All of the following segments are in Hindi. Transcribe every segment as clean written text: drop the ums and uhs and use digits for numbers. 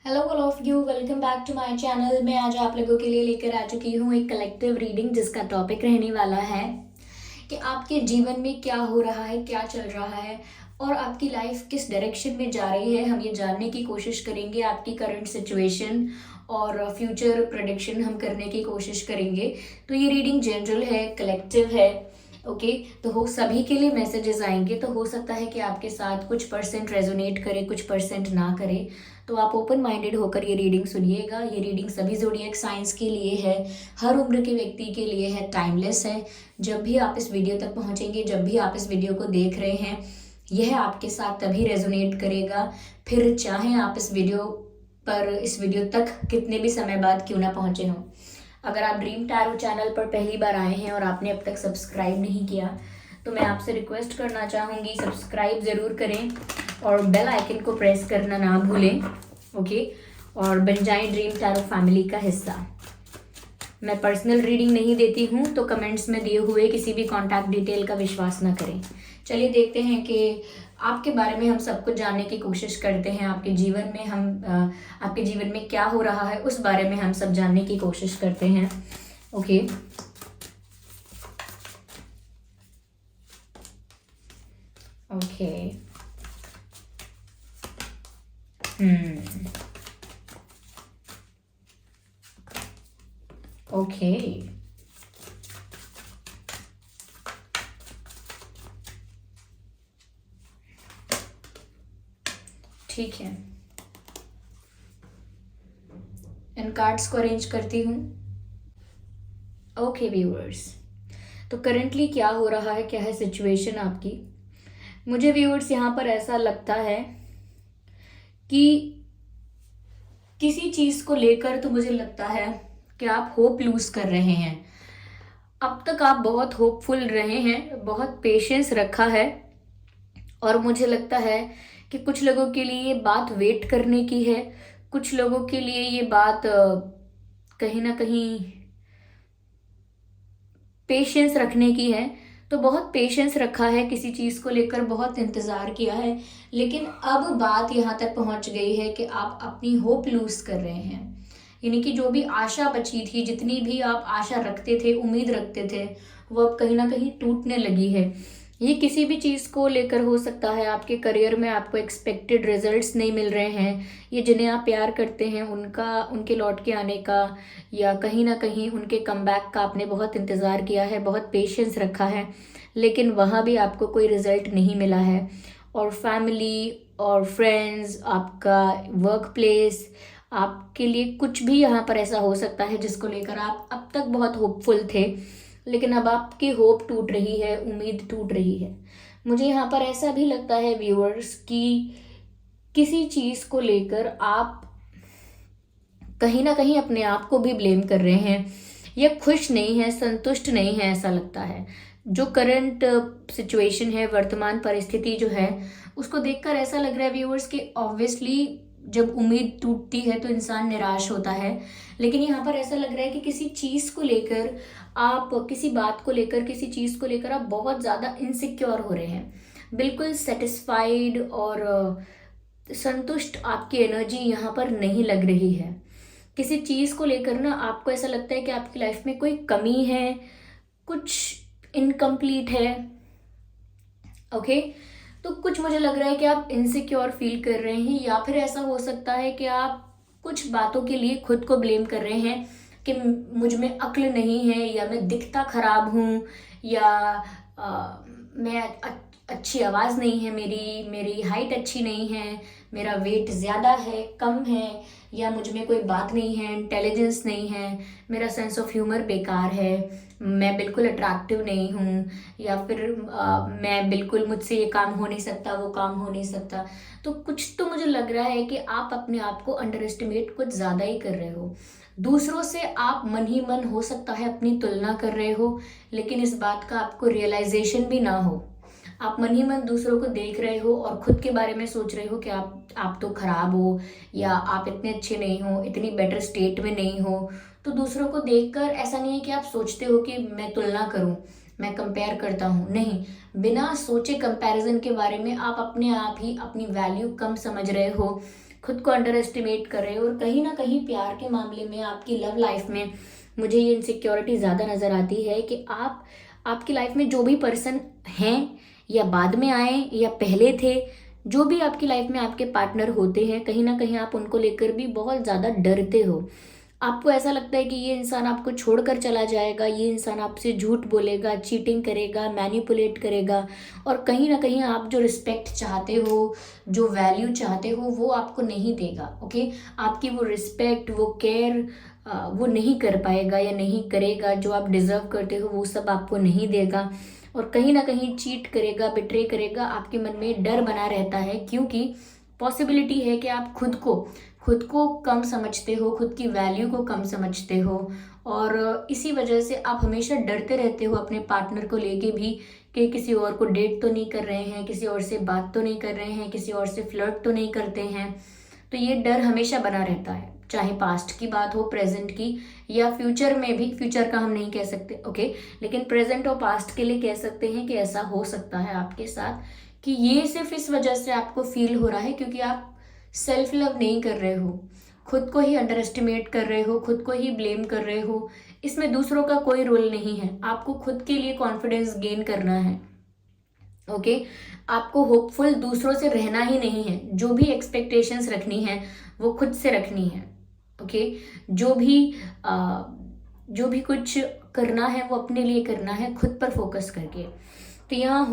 Hello all of you, welcome back to my channel. मैं आज आप लोगों के लिए लेकर आ चुकी हूँ एक कलेक्टिव रीडिंग जिसका टॉपिक रहने वाला है कि आपके जीवन में क्या हो रहा है, क्या चल रहा है और आपकी लाइफ किस डायरेक्शन में जा रही है। हम ये जानने की कोशिश करेंगे, आपकी करंट सिचुएशन और फ्यूचर प्रेडिक्शन हम करने की कोशिश करेंगे। तो ये रीडिंग जनरल है, कलेक्टिव है। ओके, तो हो सभी के लिए मैसेजेस आएंगे, तो हो सकता है कि आपके साथ कुछ परसेंट रेजोनेट करे, कुछ परसेंट ना करे। तो आप ओपन माइंडेड होकर ये रीडिंग सुनिएगा। ये रीडिंग सभी ज़ोडिएक साइंस के लिए है, हर उम्र के व्यक्ति के लिए है, टाइमलेस है। जब भी आप इस वीडियो तक पहुंचेंगे, जब भी आप इस वीडियो को देख रहे हैं, यह आपके साथ तभी रेजोनेट करेगा। फिर चाहे आप इस वीडियो तक कितने भी समय बाद क्यों ना पहुंचे हों। अगर आप ड्रीम टैरो चैनल पर पहली बार आए हैं और आपने अब तक सब्सक्राइब नहीं किया, तो मैं आपसे रिक्वेस्ट करना चाहूँगी, सब्सक्राइब ज़रूर करें और बेल आइकन को प्रेस करना ना भूलें। ओके, और बन जाएं ड्रीम टैरो फैमिली का हिस्सा। मैं पर्सनल रीडिंग नहीं देती हूँ, तो कमेंट्स में दिए हुए किसी भी कॉन्टैक्ट डिटेल का विश्वास ना करें। चलिए देखते हैं कि आपके बारे में हम सब कुछ जानने की कोशिश करते हैं। आपके जीवन में क्या हो रहा है उस बारे में हम सब जानने की कोशिश करते हैं। ओके, ओके, ओके, ठीक है। इन कार्ड्स को अरेंज करती हूँ। ओके व्यूअर्स, तो करंटली क्या हो रहा है, क्या है सिचुएशन आपकी। मुझे व्यूअर्स यहाँ पर ऐसा लगता है कि किसी चीज़ को लेकर तो मुझे लगता है कि आप होप लूज कर रहे हैं। अब तक आप बहुत होपफुल रहे हैं, बहुत पेशेंस रखा है, और मुझे लगता है कि कुछ लोगों के लिए ये बात वेट करने की है, कुछ लोगों के लिए ये बात कहीं ना कहीं पेशेंस रखने की है। तो बहुत पेशेंस रखा है, किसी चीज़ को लेकर बहुत इंतज़ार किया है, लेकिन अब बात यहाँ तक पहुँच गई है कि आप अपनी होप लूज कर रहे हैं। यानी कि जो भी आशा बची थी, जितनी भी आप आशा रखते थे, उम्मीद रखते थे, वो अब कहीं ना कहीं टूटने लगी है। ये किसी भी चीज़ को लेकर हो सकता है। आपके करियर में आपको एक्सपेक्टेड रिजल्ट्स नहीं मिल रहे हैं, ये जिन्हें आप प्यार करते हैं उनके लौट के आने का, या कहीं ना कहीं उनके कमबैक का आपने बहुत इंतज़ार किया है, बहुत पेशेंस रखा है, लेकिन वहाँ भी आपको कोई रिजल्ट नहीं मिला है। और फैमिली और फ्रेंड्स, आपका वर्क प्लेस, आपके लिए कुछ भी यहाँ पर ऐसा हो सकता है जिसको लेकर आप अब तक बहुत होपफुल थे, लेकिन अब आपकी होप टूट रही है, उम्मीद टूट रही है। मुझे यहाँ पर ऐसा भी लगता है व्यूअर्स कि किसी चीज़ को लेकर आप कहीं ना कहीं अपने आप को भी ब्लेम कर रहे हैं, या खुश नहीं है, संतुष्ट नहीं है, ऐसा लगता है। जो करंट सिचुएशन है, वर्तमान परिस्थिति जो है, उसको देखकर ऐसा लग रहा है व्यूअर्स कि ऑब्वियसली जब उम्मीद टूटती है तो इंसान निराश होता है। लेकिन यहाँ पर ऐसा लग रहा है कि किसी चीज़ को लेकर आप, किसी बात को लेकर, किसी चीज़ को लेकर आप बहुत ज़्यादा इनसिक्योर हो रहे हैं। बिल्कुल सेटिस्फाइड और संतुष्ट आपकी एनर्जी यहाँ पर नहीं लग रही है। किसी चीज़ को लेकर ना आपको ऐसा लगता है कि आपकी लाइफ में कोई कमी है, कुछ इनकम्प्लीट है। ओके, तो कुछ मुझे लग रहा है कि आप इनसिक्योर फील कर रहे हैं, या फिर ऐसा हो सकता है कि आप कुछ बातों के लिए खुद को ब्लेम कर रहे हैं कि मुझ में अक्ल नहीं है, या मैं दिखता खराब हूँ, या मैं अच्छी आवाज़ नहीं है, मेरी हाइट अच्छी नहीं है, मेरा वेट ज़्यादा है, कम है, या मुझ में कोई बात नहीं है, इंटेलिजेंस नहीं है, मेरा सेंस ऑफ ह्यूमर बेकार है, मैं बिल्कुल अट्रैक्टिव नहीं हूँ, या फिर मैं बिल्कुल, मुझसे ये काम हो नहीं सकता, वो काम हो नहीं सकता। तो कुछ तो मुझे लग रहा है कि आप अपने आप को अंडर एस्टिमेट कुछ ज़्यादा ही कर रहे हो। दूसरों से आप मन ही मन हो सकता है अपनी तुलना कर रहे हो, लेकिन इस बात का आपको रियलाइजेशन भी ना हो। आप मन ही मन दूसरों को देख रहे हो और खुद के बारे में सोच रहे हो कि आप तो खराब हो, या आप इतने अच्छे नहीं हो, इतनी बेटर स्टेट में नहीं हो। तो दूसरों को देखकर ऐसा नहीं है कि आप सोचते हो कि मैं तुलना करूं, मैं कंपेयर करता हूं, नहीं। बिना सोचे कंपैरिजन के बारे में आप अपने आप ही अपनी वैल्यू कम समझ रहे हो। खुद को अंडर एस्टिमेट कर रहे हो, और कहीं ना कहीं प्यार के मामले में, आपकी लव लाइफ में मुझे ये इनसिक्योरिटी ज़्यादा नज़र आती है कि आपकी लाइफ में जो भी पर्सन हैं, या बाद में आए या पहले थे, जो भी आपकी लाइफ में आपके पार्टनर होते हैं, कहीं ना कहीं आप उनको लेकर भी बहुत ज़्यादा डरते हो। आपको ऐसा लगता है कि ये इंसान आपको छोड़कर चला जाएगा, ये इंसान आपसे झूठ बोलेगा, चीटिंग करेगा, मैनिपुलेट करेगा, और कहीं ना कहीं आप जो रिस्पेक्ट चाहते हो, जो वैल्यू चाहते हो, वो आपको नहीं देगा। ओके, आपकी वो रिस्पेक्ट, वो केयर वो नहीं कर पाएगा या नहीं करेगा, जो आप डिजर्व करते हो वो सब आपको नहीं देगा, और कहीं ना कहीं चीट करेगा, बिट्रे करेगा। आपके मन में डर बना रहता है, क्योंकि पॉसिबिलिटी है कि आप खुद को कम समझते हो, खुद की वैल्यू को कम समझते हो, और इसी वजह से आप हमेशा डरते रहते हो अपने पार्टनर को लेके भी, कि किसी और को डेट तो नहीं कर रहे हैं, किसी और से बात तो नहीं कर रहे हैं, किसी और से फ्लर्ट तो नहीं करते हैं। तो ये डर हमेशा बना रहता है, चाहे पास्ट की बात हो, प्रेजेंट की, या फ्यूचर में भी। फ्यूचर का हम नहीं कह सकते, ओके, लेकिन प्रेजेंट और पास्ट के लिए कह सकते हैं कि ऐसा हो सकता है आपके साथ, कि ये सिर्फ इस वजह से आपको फील हो रहा है क्योंकि आप सेल्फ लव नहीं कर रहे हो, खुद को ही अंडर एस्टिमेट कर रहे हो, खुद को ही ब्लेम कर रहे हो। इसमें दूसरों का कोई रोल नहीं है, आपको खुद के लिए कॉन्फिडेंस गेन करना है। ओके, आपको होपफुल दूसरों से रहना ही नहीं है, जो भी एक्सपेक्टेशंस रखनी है वो खुद से रखनी है। ओके, जो भी कुछ करना है वो अपने लिए करना है, खुद पर फोकस करके। तो यहाँ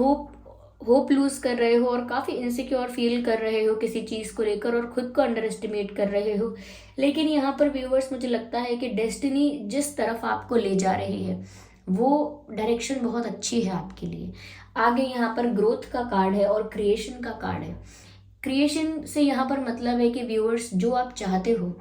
होप लूज कर रहे हो, और काफ़ी इनसिक्योर फील कर रहे हो किसी चीज़ को लेकर, और खुद को अंडर एस्टिमेट कर रहे हो। लेकिन यहाँ पर व्यूअर्स, मुझे लगता है कि डेस्टिनी जिस तरफ आपको ले जा रही है वो डायरेक्शन बहुत अच्छी है आपके लिए। आगे यहाँ पर ग्रोथ का कार्ड है और क्रिएशन का कार्ड है। क्रिएशन से यहाँ पर मतलब है कि व्यूअर्स, जो आप चाहते हो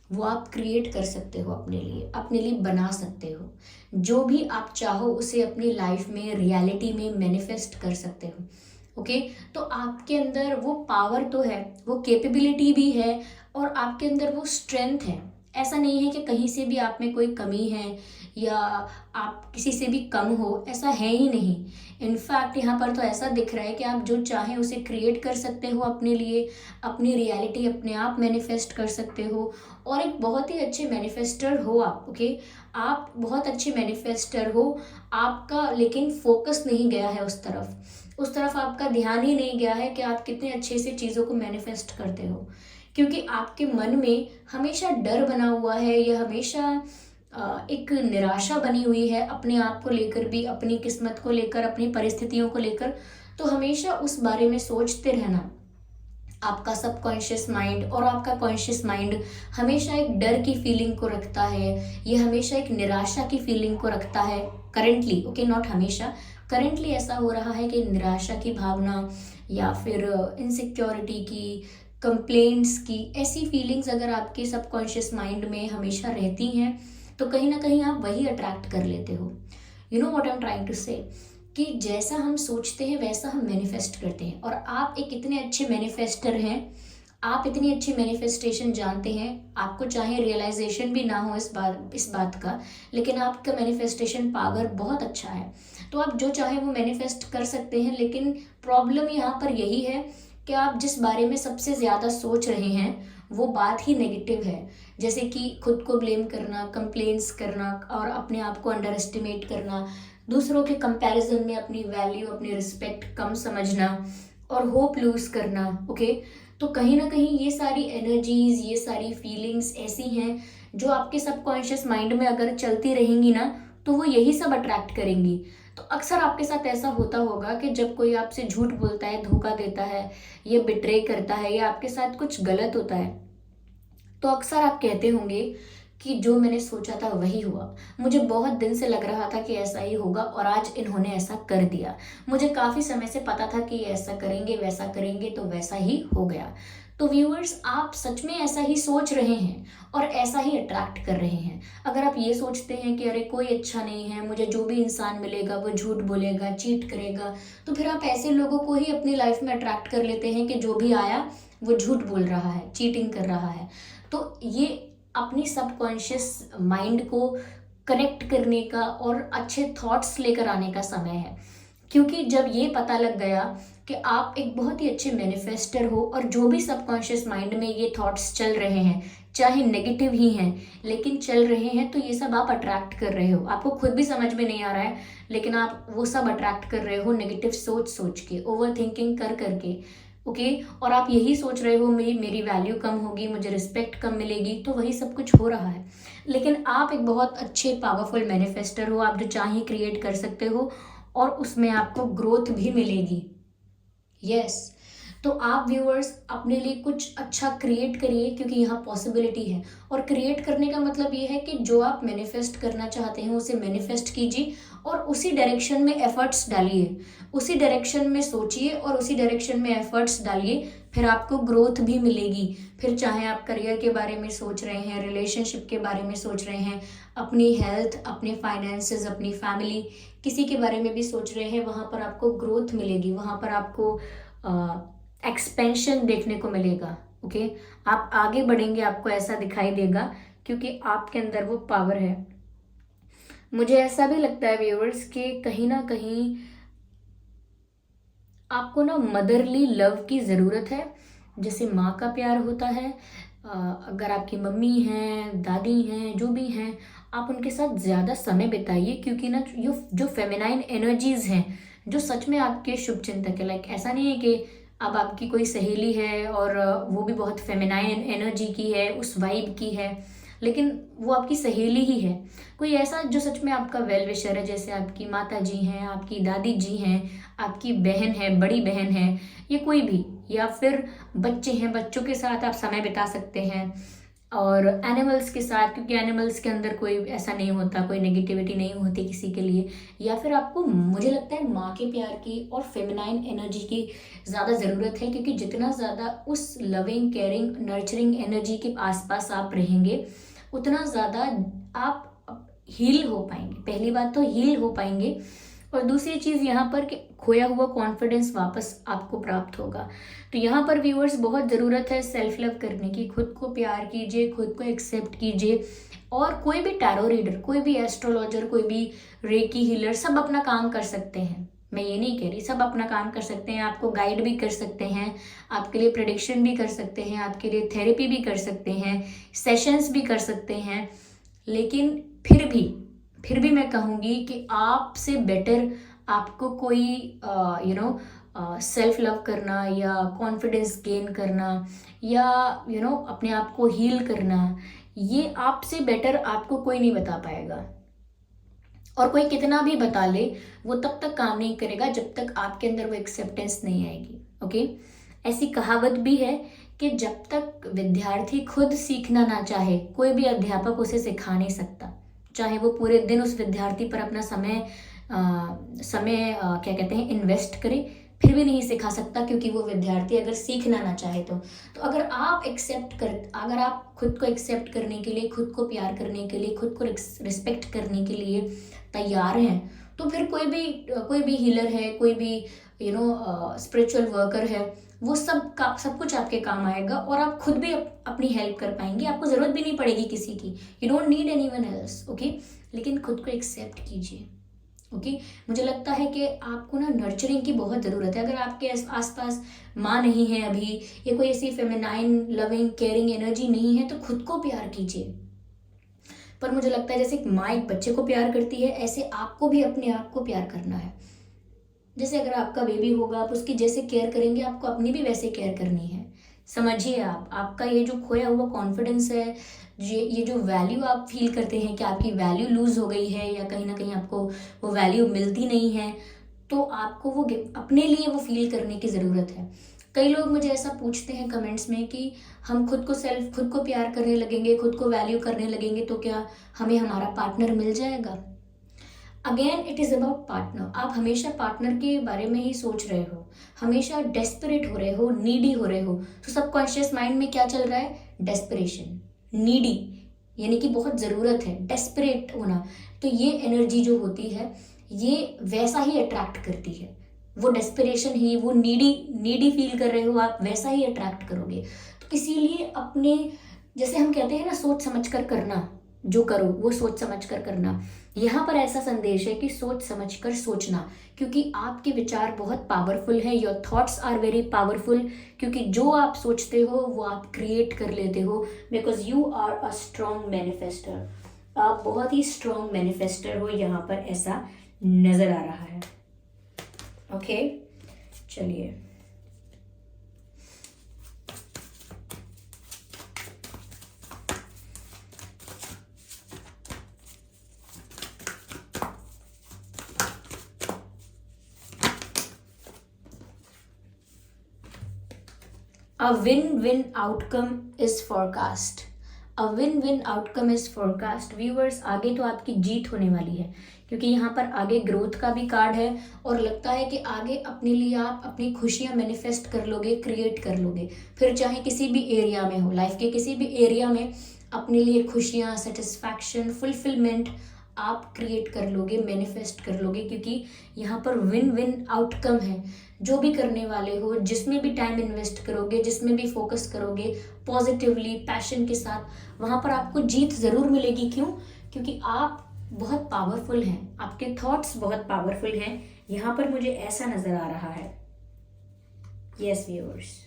वो आप क्रिएट कर सकते हो, अपने लिए बना सकते हो। जो भी आप चाहो उसे अपनी लाइफ में, रियलिटी में मैनिफेस्ट कर सकते हो। ओके, तो आपके अंदर वो पावर तो है, वो कैपेबिलिटी भी है, और आपके अंदर वो स्ट्रेंथ है। ऐसा नहीं है कि कहीं से भी आप में कोई कमी है या आप किसी से भी कम हो, ऐसा है ही नहीं। इनफैक्ट यहाँ पर तो ऐसा दिख रहा है कि आप जो चाहें उसे क्रिएट कर सकते हो अपने लिए, अपनी रियलिटी अपने आप मैनिफेस्ट कर सकते हो, और एक बहुत ही अच्छे मैनिफेस्टर हो आप। ओके, आप बहुत अच्छे मैनिफेस्टर हो, आपका लेकिन फोकस नहीं गया है उस तरफ आपका ध्यान ही नहीं गया है कि आप कितने अच्छे से चीज़ों को मैनिफेस्ट करते हो, क्योंकि आपके मन में हमेशा डर बना हुआ है, या हमेशा एक निराशा बनी हुई है अपने आप को लेकर भी, अपनी किस्मत को लेकर, अपनी परिस्थितियों को लेकर। तो हमेशा उस बारे में सोचते रहना, आपका सबकॉन्शियस माइंड और आपका कॉन्शियस माइंड हमेशा एक डर की फीलिंग को रखता है, ये हमेशा एक निराशा की फीलिंग को रखता है करंटली। ओके, नॉट हमेशा, करंटली ऐसा हो रहा है कि निराशा की भावना, या फिर इनसिक्योरिटी की, कंप्लेंट्स की, ऐसी फीलिंग्स अगर आपके सबकॉन्शियस माइंड में हमेशा रहती हैं, तो कहीं ना कहीं आप वही अट्रैक्ट कर लेते हो। You know what I am trying to say, कि जैसा हम सोचते हैं वैसा हम मैनिफेस्ट करते हैं। और आप एक इतने अच्छे मैनिफेस्टर हैं, आप इतनी अच्छी मैनिफेस्टेशन जानते हैं, आपको चाहे रियलाइजेशन भी ना हो इस बात का, लेकिन आपका मैनिफेस्टेशन पावर बहुत अच्छा है। तो आप जो चाहे वो मैनिफेस्ट कर सकते हैं, लेकिन प्रॉब्लम यहाँ पर यही है कि आप जिस बारे में सबसे ज़्यादा सोच रहे हैं वो बात ही नेगेटिव है। जैसे कि खुद को ब्लेम करना, कंप्लेंट्स करना, और अपने आप को अंडर एस्टिमेट करना, दूसरों के कंपैरिजन में अपनी वैल्यू, अपनी रिस्पेक्ट कम समझना, और होप लूज करना। ओके, तो कहीं ना कहीं ये सारी एनर्जीज, ये सारी फीलिंग्स ऐसी हैं जो आपके सबकॉन्शियस माइंड में अगर चलती रहेंगी ना, तो वो यही सब अट्रैक्ट करेंगी। तो अक्सर आपके साथ ऐसा होता होगा कि जब कोई आपसे झूठ बोलता है, धोखा देता है, या बिट्रे करता है, या आपके साथ कुछ गलत होता है, तो अक्सर आप कहते होंगे कि जो मैंने सोचा था वही हुआ, मुझे बहुत दिन से लग रहा था कि ऐसा ही होगा, और आज इन्होंने ऐसा कर दिया, मुझे काफ़ी समय से पता था कि ये ऐसा करेंगे, वैसा करेंगे, तो वैसा ही हो गया। तो व्यूअर्स, आप सच में ऐसा ही सोच रहे हैं और ऐसा ही अट्रैक्ट कर रहे हैं। अगर आप ये सोचते हैं कि अरे कोई अच्छा नहीं है, मुझे जो भी इंसान मिलेगा वो झूठ बोलेगा, चीट करेगा, तो फिर आप ऐसे लोगों को ही अपनी लाइफ में अट्रैक्ट कर लेते हैं कि जो भी आया वो झूठ बोल रहा है, चीटिंग कर रहा है। तो ये अपनी सबकॉन्शियस माइंड को करेक्ट करने का और अच्छे थॉट्स लेकर आने का समय है, क्योंकि जब ये पता लग गया कि आप एक बहुत ही अच्छे मैनिफेस्टर हो, और जो भी सबकॉन्शियस माइंड में ये थॉट्स चल रहे हैं, चाहे नेगेटिव ही हैं लेकिन चल रहे हैं, तो ये सब आप अट्रैक्ट कर रहे हो। आपको खुद भी समझ में नहीं आ रहा है, लेकिन आप वो सब अट्रैक्ट कर रहे हो नेगेटिव सोच सोच के, ओवर थिंकिंग कर करके। ओके, और आप यही सोच रहे हो मेरी मेरी वैल्यू कम होगी, मुझे रिस्पेक्ट कम मिलेगी, तो वही सब कुछ हो रहा है। लेकिन आप एक बहुत अच्छे पावरफुल मैनिफेस्टर हो, आप जो चाहे क्रिएट कर सकते हो, और उसमें आपको ग्रोथ भी मिलेगी। यस, तो आप व्यूअर्स अपने लिए कुछ अच्छा क्रिएट करिए, क्योंकि यहाँ पॉसिबिलिटी है। और क्रिएट करने का मतलब ये है कि जो आप मैनिफेस्ट करना चाहते हैं उसे मैनिफेस्ट कीजिए, और उसी डायरेक्शन में एफर्ट्स डालिए, उसी डायरेक्शन में सोचिए और उसी डायरेक्शन में एफर्ट्स डालिए, फिर आपको ग्रोथ भी मिलेगी। फिर चाहे आप करियर के बारे में सोच रहे हैं, रिलेशनशिप के बारे में सोच रहे हैं, अपनी हेल्थ, अपने फाइनेंसेस, अपनी फैमिली, किसी के बारे में भी सोच रहे हैं, वहाँ पर आपको ग्रोथ मिलेगी, वहाँ पर आपको एक्सपेंशन देखने को मिलेगा। ओके, आप आगे बढ़ेंगे, आपको ऐसा दिखाई देगा, क्योंकि आपके अंदर वो पावर है। मुझे ऐसा भी लगता है व्यूअर्स कि कहीं ना कहीं आपको ना मदरली लव की ज़रूरत है। जैसे माँ का प्यार होता है, अगर आपकी मम्मी हैं, दादी हैं, जो भी हैं, आप उनके साथ ज़्यादा समय बिताइए, क्योंकि ना जो फेमिनाइन एनर्जीज हैं, जो सच में आपके शुभ चिंतक है, लाइक ऐसा नहीं है कि अब आपकी कोई सहेली है और वो भी बहुत फेमिनाइन एनर्जी की है, उस वाइब की है, लेकिन वो आपकी सहेली ही है। कोई ऐसा जो सच में आपका वेल विशर है, जैसे आपकी माता जी हैं, आपकी दादी जी हैं, आपकी बहन है, बड़ी बहन है, ये कोई भी, या फिर बच्चे हैं, बच्चों के साथ आप समय बिता सकते हैं। और एनिमल्स के साथ, क्योंकि एनिमल्स के अंदर कोई ऐसा नहीं होता, कोई नेगेटिविटी नहीं होती किसी के लिए। या फिर आपको, मुझे लगता है, माँ के प्यार की और फेमिनाइन एनर्जी की ज़्यादा ज़रूरत है, क्योंकि जितना ज़्यादा उस लविंग, केयरिंग, नर्चरिंग एनर्जी के आसपास आप रहेंगे, उतना ज़्यादा आप हील हो पाएंगे। पहली बात तो हील हो पाएंगे, और दूसरी चीज़ यहाँ पर कि खोया हुआ कॉन्फिडेंस वापस आपको प्राप्त होगा। तो यहाँ पर व्यूअर्स बहुत ज़रूरत है सेल्फ लव करने की। खुद को प्यार कीजिए, खुद को एक्सेप्ट कीजिए। और कोई भी टैरो रीडर, कोई भी एस्ट्रोलॉजर, कोई भी रेकी हीलर, सब अपना काम कर सकते हैं। मैं ये नहीं कह रही, सब अपना काम कर सकते हैं, आपको गाइड भी कर सकते हैं, आपके लिए प्रेडिक्शन भी कर सकते हैं, आपके लिए थेरेपी भी कर सकते हैं, सेशंस भी कर सकते हैं। लेकिन फिर भी मैं कहूँगी कि आपसे बेटर आपको कोई सेल्फ लव करना, या कॉन्फिडेंस गेन करना, या अपने आप को हील करना, ये आपसे बेटर आपको कोई नहीं बता पाएगा। और कोई कितना भी बता ले, वो तब तक काम नहीं करेगा जब तक आपके अंदर वो एक्सेप्टेंस नहीं आएगी। ओके, ऐसी कहावत भी है कि जब तक विद्यार्थी खुद सीखना ना चाहे, कोई भी अध्यापक उसे सिखा नहीं सकता। चाहे वो पूरे दिन उस विद्यार्थी पर अपना समय क्या कहते हैं, इन्वेस्ट करे, फिर भी नहीं सिखा सकता, क्योंकि वो विद्यार्थी अगर सीखना ना चाहे तो अगर आप खुद को एक्सेप्ट करने के लिए, खुद को प्यार करने के लिए, खुद को रिस्पेक्ट करने के लिए तैयार हैं, तो फिर कोई भी हीलर है, कोई भी स्पिरिचुअल वर्कर है, वो सब कुछ आपके काम आएगा, और आप खुद भी अपनी हेल्प कर पाएंगे। आपको ज़रूरत भी नहीं पड़ेगी किसी की, you don't need anyone else. Okay, लेकिन खुद को एक्सेप्ट कीजिए। ओके, मुझे लगता है कि आपको ना नर्चरिंग की बहुत ज़रूरत है। अगर आपके आसपास माँ नहीं है अभी, या कोई ऐसी फेमिनाइन लविंग केयरिंग एनर्जी नहीं है, तो खुद को प्यार कीजिए। पर मुझे लगता है जैसे एक माँ एक बच्चे को प्यार करती है, ऐसे आपको भी अपने आप को प्यार करना है। जैसे अगर आपका बेबी होगा, आप उसकी जैसे केयर करेंगे, आपको अपनी भी वैसे केयर करनी है। समझिए, आपका ये जो खोया हुआ कॉन्फिडेंस है, ये जो वैल्यू आप फील करते हैं कि आपकी वैल्यू लूज हो गई है, या कहीं ना कहीं आपको वो वैल्यू मिलती नहीं है, तो आपको वो अपने लिए वो फील करने की ज़रूरत है। कई लोग मुझे ऐसा पूछते हैं कमेंट्स में कि हम खुद को प्यार करने लगेंगे, खुद को वैल्यू करने लगेंगे, तो क्या हमें हमारा पार्टनर मिल जाएगा? Again it is about partner. आप हमेशा पार्टनर के बारे में ही सोच रहे हो, हमेशा डेस्परेट हो रहे हो, नीडी हो रहे हो, तो सबकॉन्शियस माइंड में क्या चल रहा है? डेस्परेशन, नीडी, यानी कि बहुत ज़रूरत है, डेस्परेट होना। तो ये एनर्जी जो होती है, ये वैसा ही अट्रैक्ट करती है, वो डेस्परेशन ही, वो नीडी फील कर रहे हो आप, वैसा ही अट्रैक्ट करोगे। तो इसीलिए अपने, जैसे हम कहते हैं ना, सोच समझ कर करना, जो करो वो सोच समझ कर करना। यहाँ पर ऐसा संदेश है कि सोच समझ कर सोचना, क्योंकि आपके विचार बहुत पावरफुल है। Your thoughts are very powerful, क्योंकि जो आप सोचते हो वो आप क्रिएट कर लेते हो, because you are a strong manifester. आप बहुत ही स्ट्रॉन्ग मैनिफेस्टर हो, यहाँ पर ऐसा नजर आ रहा है। ओके चलिए, A win-win outcome is forecast. A win-win outcome is forecast. Viewers, आगे तो आपकी जीत होने वाली है, क्योंकि यहाँ पर आगे ग्रोथ का भी कार्ड है और लगता है कि आगे अपने लिए आप अपनी खुशियाँ मैनिफेस्ट कर लोगे, क्रिएट कर लोगे। फिर चाहे किसी भी एरिया में हो, लाइफ के किसी भी एरिया में अपने लिए खुशियाँ, सेटिस्फैक्शन, फुलफिलमेंट आप क्रिएट कर लोगे, मैनिफेस्ट कर लोगे, क्योंकि यहाँ पर विन विन आउटकम है। जो भी करने वाले हो, जिसमें भी टाइम इन्वेस्ट करोगे, जिसमें भी फोकस करोगे पॉजिटिवली, पैशन के साथ, वहाँ पर आपको जीत ज़रूर मिलेगी। क्यों? क्योंकि आप बहुत पावरफुल हैं, आपके थॉट्स बहुत पावरफुल हैं। यहाँ पर मुझे ऐसा नज़र आ रहा है। Yes viewers,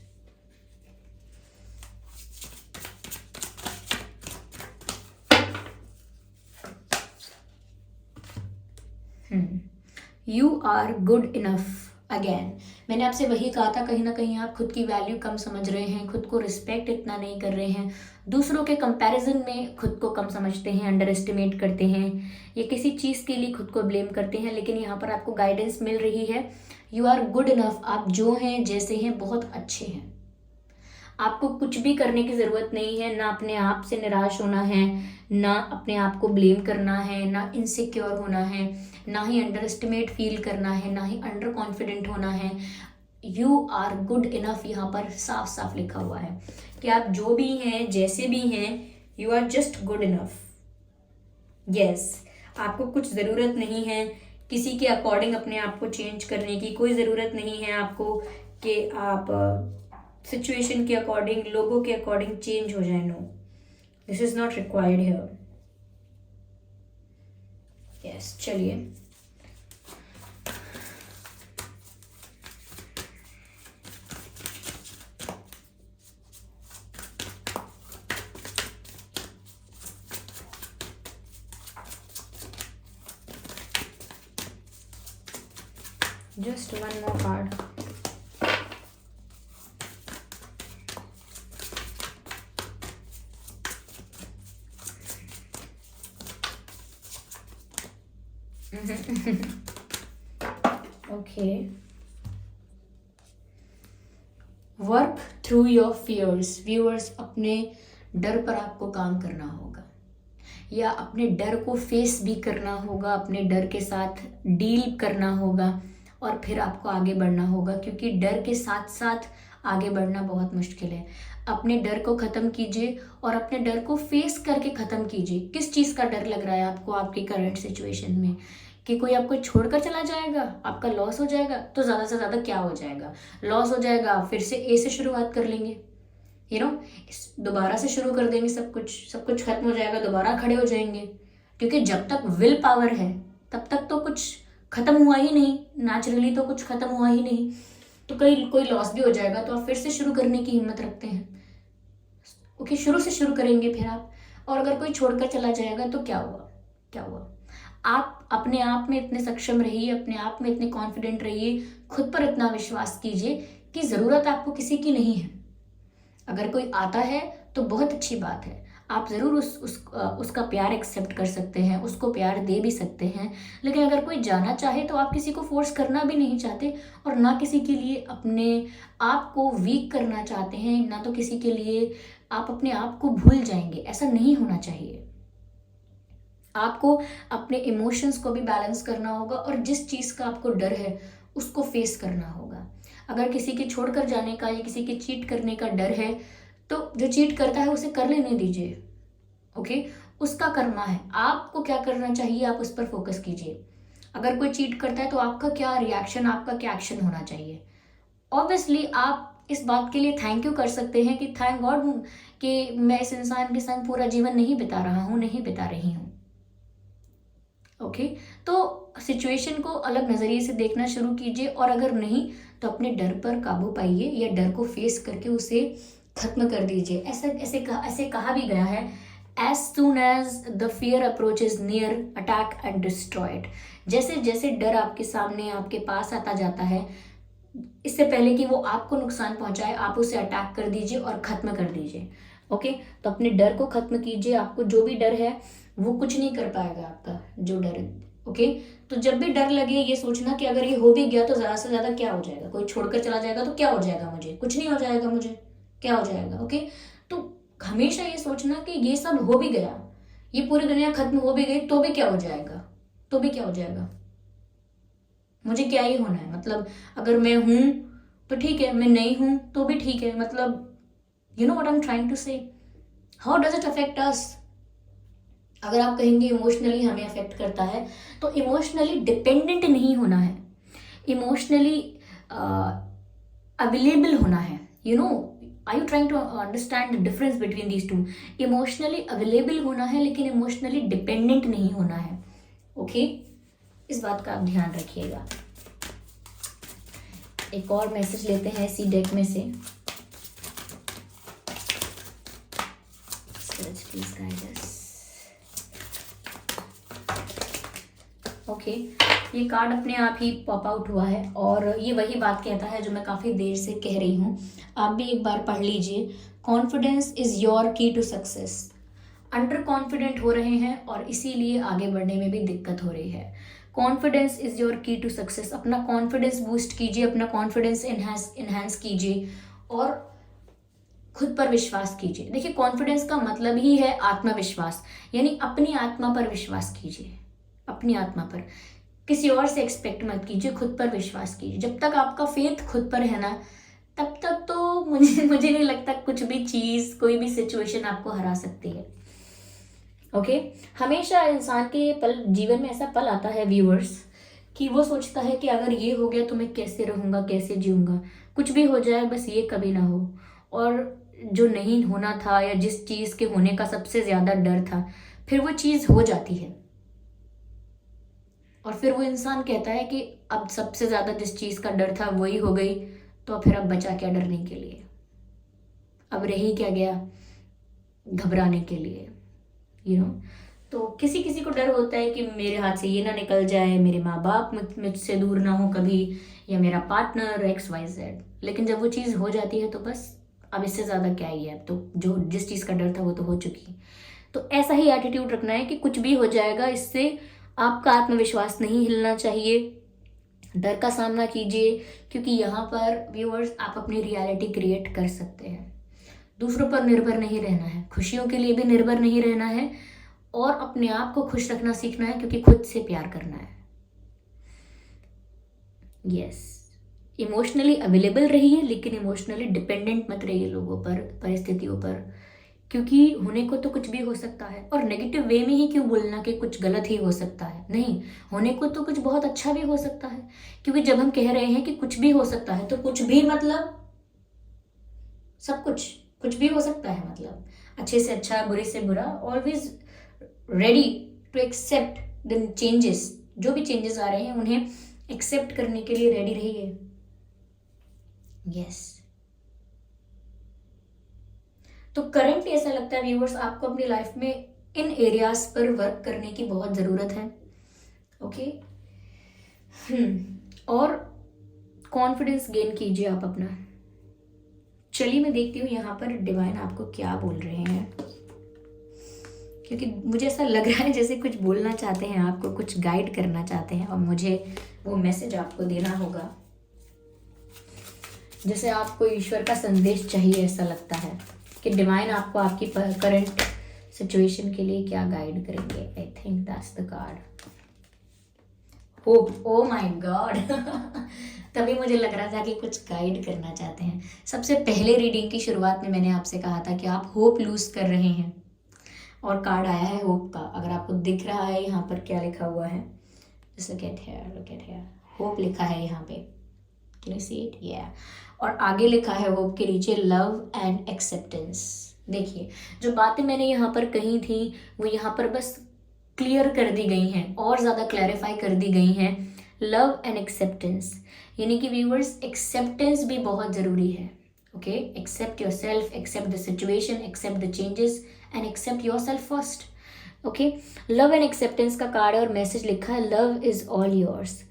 you are good enough again. मैंने आपसे वही कहा था, कहीं ना कहीं आप खुद की वैल्यू कम समझ रहे हैं, खुद को रिस्पेक्ट इतना नहीं कर रहे हैं, दूसरों के कंपैरिजन में खुद को कम समझते हैं, अंडर एस्टिमेट करते हैं, या किसी चीज़ के लिए खुद को ब्लेम करते हैं। लेकिन यहाँ पर आपको गाइडेंस मिल रही है, यू आर गुड इनफ। आप जो हैं, जैसे हैं, बहुत अच्छे हैं। आपको कुछ भी करने की ज़रूरत नहीं है, ना अपने आप से निराश होना है, ना अपने आप को ब्लेम करना है, ना इनसिक्योर होना है, ना ही अंडर एस्टिमेट फील करना है, ना ही अंडर कॉन्फिडेंट होना है। यू आर गुड इनफ यहाँ पर साफ साफ लिखा हुआ है कि आप जो भी हैं, जैसे भी हैं, you are just good enough. Yes, आपको कुछ ज़रूरत नहीं है किसी के अकॉर्डिंग अपने आप को चेंज करने की। कोई ज़रूरत नहीं है आपको कि आप सिचुएशन के अकॉर्डिंग, लोगों के अकॉर्डिंग चेंज हो जाए। No, this is not required here. Yes, चलिए just one more card. Okay, work through your fears. Viewers, अपने डर पर आपको काम करना होगा, या अपने डर को फेस भी करना होगा, अपने डर के साथ डील करना होगा, और फिर आपको आगे बढ़ना होगा, क्योंकि डर के साथ साथ आगे बढ़ना बहुत मुश्किल है। अपने डर को ख़त्म कीजिए और अपने डर को फेस करके ख़त्म कीजिए। किस चीज़ का डर लग रहा है आपको आपकी करंट सिचुएशन में? कि कोई आपको छोड़कर चला जाएगा, आपका लॉस हो जाएगा? तो ज़्यादा से ज़्यादा क्या हो जाएगा? लॉस हो जाएगा, फिर से ए से शुरुआत कर लेंगे, दोबारा से शुरू कर देंगे, सब कुछ खत्म हो जाएगा, दोबारा खड़े हो जाएंगे। क्योंकि जब तक विल पावर है तब तक तो कुछ खत्म हुआ ही नहीं, नेचुरली तो कुछ खत्म हुआ ही नहीं। तो कोई लॉस भी हो जाएगा तो आप फिर से शुरू करने की हिम्मत रखते हैं। ओके, शुरू से शुरू करेंगे फिर आप। और अगर कोई छोड़कर चला जाएगा तो क्या हुआ? आप अपने आप में इतने सक्षम रहिए, अपने आप में इतने कॉन्फिडेंट रहिए, खुद पर इतना विश्वास कीजिए कि ज़रूरत आपको किसी की नहीं है। अगर कोई आता है तो बहुत अच्छी बात है, आप ज़रूर उसका प्यार एक्सेप्ट कर सकते हैं, उसको प्यार दे भी सकते हैं। लेकिन अगर कोई जाना चाहे तो आप किसी को फोर्स करना भी नहीं चाहते, और ना किसी के लिए अपने आप को वीक करना चाहते हैं, ना तो किसी के लिए आप अपने आप को भूल जाएंगे। ऐसा नहीं होना चाहिए। आपको अपने इमोशंस को भी बैलेंस करना होगा, और जिस चीज़ का आपको डर है उसको फेस करना होगा। अगर किसी के छोड़कर जाने का या किसी के चीट करने का डर है तो जो चीट करता है उसे कर लेने दीजिए। ओके, उसका कर्मा है, आपको क्या करना चाहिए आप उस पर फोकस कीजिए। अगर कोई चीट करता है तो आपका क्या रिएक्शन, आपका क्या एक्शन होना चाहिए? ऑब्वियसली आप इस बात के लिए थैंक यू कर सकते हैं कि थैंक गॉड कि मैं इस इंसान के संग पूरा जीवन नहीं बिता रहा हूँ, नहीं बिता रही हूँ। ओके, तो सिचुएशन को अलग नज़रिए से देखना शुरू कीजिए, और अगर नहीं तो अपने डर पर काबू पाइए या डर को फेस करके उसे खत्म कर दीजिए। ऐसे कहा भी गया है, as soon as the fear approaches near attack and destroyed. जैसे जैसे डर आपके सामने आपके पास आता जाता है, इससे पहले कि वो आपको नुकसान पहुंचाए आप उसे अटैक कर दीजिए और ख़त्म कर दीजिए। ओके, तो अपने डर को ख़त्म कीजिए। आपको जो भी डर है वो कुछ नहीं कर पाएगा, आपका जो डर है। ओके, तो जब भी डर लगे ये सोचना कि अगर ये हो भी गया तो ज़्यादा से ज़्यादा क्या हो जाएगा, कोई छोड़कर चला जाएगा तो क्या हो जाएगा, मुझे कुछ नहीं हो जाएगा, मुझे क्या हो जाएगा। ओके, तो हमेशा ये सोचना कि ये सब हो भी गया, ये पूरी दुनिया खत्म हो भी गई तो भी क्या हो जाएगा, तो भी क्या हो जाएगा, मुझे क्या ही होना है। मतलब अगर मैं हूं तो ठीक है, मैं नहीं हूं तो भी ठीक है। मतलब you know what I am trying to say, how does it affect us. अगर आप कहेंगे इमोशनली हमें अफेक्ट करता है, तो इमोशनली डिपेंडेंट नहीं होना है, इमोशनली अवेलेबल होना है। You know, I you trying to understand the difference between these two. Emotionally available होना है लेकिन इमोशनली डिपेंडेंट नहीं होना है। ओके, इस बात का आप ध्यान रखिएगा। एक और मैसेज लेते हैं इसी डेक में से। Please guide us. ओके, ये कार्ड अपने आप ही पॉप आउट हुआ है और ये वही बात कहता है जो मैं काफ़ी देर से कह रही हूँ। आप भी एक बार पढ़ लीजिए। कॉन्फिडेंस इज़ योर की टू सक्सेस। अंडर कॉन्फिडेंट हो रहे हैं और इसीलिए आगे बढ़ने में भी दिक्कत हो रही है। कॉन्फिडेंस इज़ योर की टू सक्सेस। अपना कॉन्फिडेंस बूस्ट कीजिए, अपना कॉन्फिडेंस इन्हांस कीजिए और खुद पर विश्वास कीजिए। देखिए, कॉन्फिडेंस का मतलब ही है आत्मविश्वास, यानी अपनी आत्मा पर विश्वास कीजिए, अपनी आत्मा पर। किसी और से एक्सपेक्ट मत कीजिए, खुद पर विश्वास कीजिए। जब तक आपका फेथ खुद पर है ना, तब तक तो मुझे नहीं लगता कुछ भी चीज़, कोई भी सिचुएशन आपको हरा सकती है। ओके, हमेशा इंसान के जीवन में ऐसा पल आता है व्यूअर्स कि वो सोचता है कि अगर ये हो गया तो मैं कैसे रहूँगा, कैसे जीऊँगा, कुछ भी हो जाए बस ये कभी ना हो। और जो नहीं होना था या जिस चीज़ के होने का सबसे ज़्यादा डर था, फिर वो चीज़ हो जाती है और फिर वो इंसान कहता है कि अब सबसे ज़्यादा जिस चीज़ का डर था वही हो गई, तो फिर अब बचा क्या डरने के लिए, अब रह ही क्या गया घबराने के लिए। यू नो, तो किसी किसी को डर होता है कि मेरे हाथ से ये ना निकल जाए, मेरे माँ बाप मुझसे दूर ना हो कभी, या मेरा पार्टनर XYZ। लेकिन जब वो चीज़ हो जाती है तो बस अब इससे ज़्यादा क्या ही है, अब तो जो जिस चीज़ का डर था वो तो हो चुकी। तो ऐसा ही एटीट्यूड रखना है कि कुछ भी हो जाएगा, इससे आपका आत्मविश्वास नहीं हिलना चाहिए। डर का सामना कीजिए, क्योंकि यहाँ पर व्यूअर्स आप अपनी रियलिटी क्रिएट कर सकते हैं। दूसरों पर निर्भर नहीं रहना है, खुशियों के लिए भी निर्भर नहीं रहना है और अपने आप को खुश रखना सीखना है, क्योंकि खुद से प्यार करना है। यस, इमोशनली अवेलेबल रहिए लेकिन इमोशनली डिपेंडेंट मत रहिए लोगों पर, परिस्थितियों पर, क्योंकि होने को तो कुछ भी हो सकता है। और नेगेटिव वे में ही क्यों बोलना कि कुछ गलत ही हो सकता है, नहीं, होने को तो कुछ बहुत अच्छा भी हो सकता है। क्योंकि जब हम कह रहे हैं कि कुछ भी हो सकता है, तो कुछ भी मतलब सब कुछ, कुछ भी हो सकता है। मतलब अच्छे से अच्छा, बुरे से बुरा, always ready to accept the changes. जो भी चेंजेस आ रहे हैं उन्हें एक्सेप्ट करने के लिए रेडी रहिए। यस, तो करंटली ऐसा लगता है व्यूअर्स आपको अपनी लाइफ में इन एरियाज पर वर्क करने की बहुत ज़रूरत है। ओके, और कॉन्फिडेंस गेन कीजिए आप अपना। चलिए मैं देखती हूँ यहाँ पर डिवाइन आपको क्या बोल रहे हैं, क्योंकि मुझे ऐसा लग रहा है जैसे कुछ बोलना चाहते हैं, आपको कुछ गाइड करना चाहते हैं और मुझे वो मैसेज आपको देना होगा। जैसे आपको ईश्वर का संदेश चाहिए, ऐसा लगता है कि डिवाइन आपको आपकी करंट सिचुएशन के लिए क्या गाइड करेंगे। I think that's the card hope. Oh my God, तभी मुझे लग रहा था कि कुछ गाइड करना चाहते हैं। सबसे पहले रीडिंग की शुरुआत में मैंने आपसे कहा था कि आप होप लूज कर रहे हैं और कार्ड आया है होप का। अगर आपको दिख रहा है यहाँ पर क्या लिखा हुआ है, लुक एट हियर, होप लिखा है यहाँ पे। Can you see it? या। और आगे लिखा है होप के नीचे लव एंड एक्सेप्टेंस। देखिए जो बातें मैंने यहाँ पर कही थी वो यहाँ पर बस क्लियर कर दी गई हैं और ज़्यादा क्लैरिफाई कर दी गई हैं। लव एंड एक्सेप्टेंस यानी कि व्यूअर्स एक्सेप्टेंस भी बहुत ज़रूरी है। Okay, accept yourself, accept the situation, accept the changes and accept yourself first. Okay, love and acceptance का कार्ड और मैसेज लिखा है love is all yours,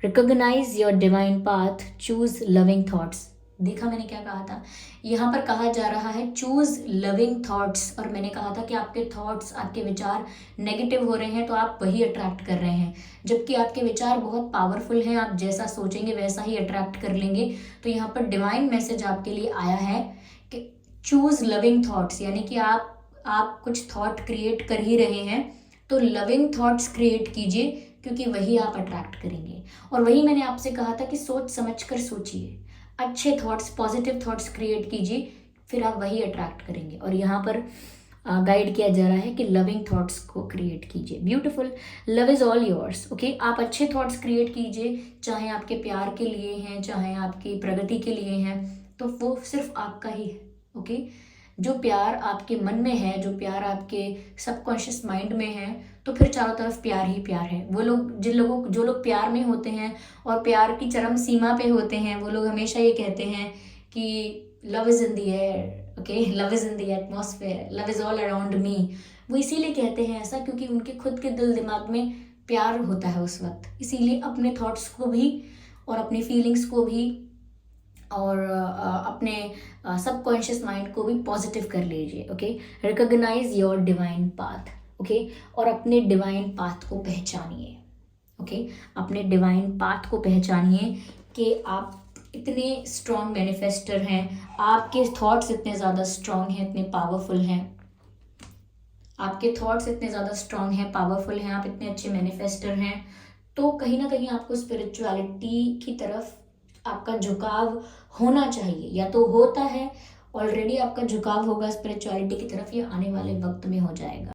recognise your divine path, choose loving thoughts. देखा मैंने क्या कहा था, यहाँ पर कहा जा रहा है चूज लविंग थॉट्स, और मैंने कहा था कि आपके थॉट्स, आपके विचार नेगेटिव हो रहे हैं तो आप वही अट्रैक्ट कर रहे हैं, जबकि आपके विचार बहुत पावरफुल हैं, आप जैसा सोचेंगे वैसा ही अट्रैक्ट कर लेंगे। तो यहाँ पर डिवाइन मैसेज आपके लिए आया है कि चूज लविंग थॉट्स, यानी कि आप कुछ थॉट क्रिएट कर ही रहे हैं तो लविंग थॉट्स क्रिएट कीजिए, क्योंकि वही आप अट्रैक्ट करेंगे। और वही मैंने आपसे कहा था कि सोच समझ कर सोचिए, अच्छे थॉट्स, पॉजिटिव थॉट्स क्रिएट कीजिए, फिर आप वही अट्रैक्ट करेंगे। और यहाँ पर गाइड किया जा रहा है कि लविंग थॉट्स को क्रिएट कीजिए। Beautiful, love is all yours. Okay, आप अच्छे थॉट्स क्रिएट कीजिए, चाहे आपके प्यार के लिए हैं, चाहे आपकी प्रगति के लिए हैं, तो वो सिर्फ आपका ही है। ओके, जो प्यार आपके मन में है, जो प्यार आपके सबकॉन्शियस माइंड में है, तो फिर चारों तरफ प्यार ही प्यार है। वो लोग जो लोग प्यार में होते हैं और प्यार की चरम सीमा पे होते हैं, वो लोग हमेशा ये कहते हैं कि love is in the air, okay, love is in the atmosphere, love is all around me. वो इसीलिए कहते हैं ऐसा क्योंकि उनके खुद के दिल दिमाग में प्यार होता है उस वक्त। इसीलिए अपने थॉट्स को भी और अपनी फीलिंग्स को भी और अपने सबकॉन्शियस माइंड को भी पॉजिटिव कर लीजिए। Okay, recognise your divine path. Okay, और अपने डिवाइन पाथ को पहचानिए। ओके, अपने डिवाइन पाथ को पहचानिए कि आप इतने स्ट्रॉन्ग मैनिफेस्टर हैं, आपके थॉट्स इतने ज़्यादा स्ट्रॉन्ग हैं, इतने पावरफुल हैं, आपके थॉट्स इतने ज़्यादा स्ट्रॉन्ग हैं, पावरफुल हैं, आप इतने अच्छे मैनिफेस्टर हैं। तो कहीं ना कहीं आपको स्पिरिचुअलिटी की तरफ आपका झुकाव होना चाहिए, या तो होता है ऑलरेडी, आपका झुकाव होगा स्पिरिचुअलिटी की तरफ, ये आने वाले वक्त में हो जाएगा।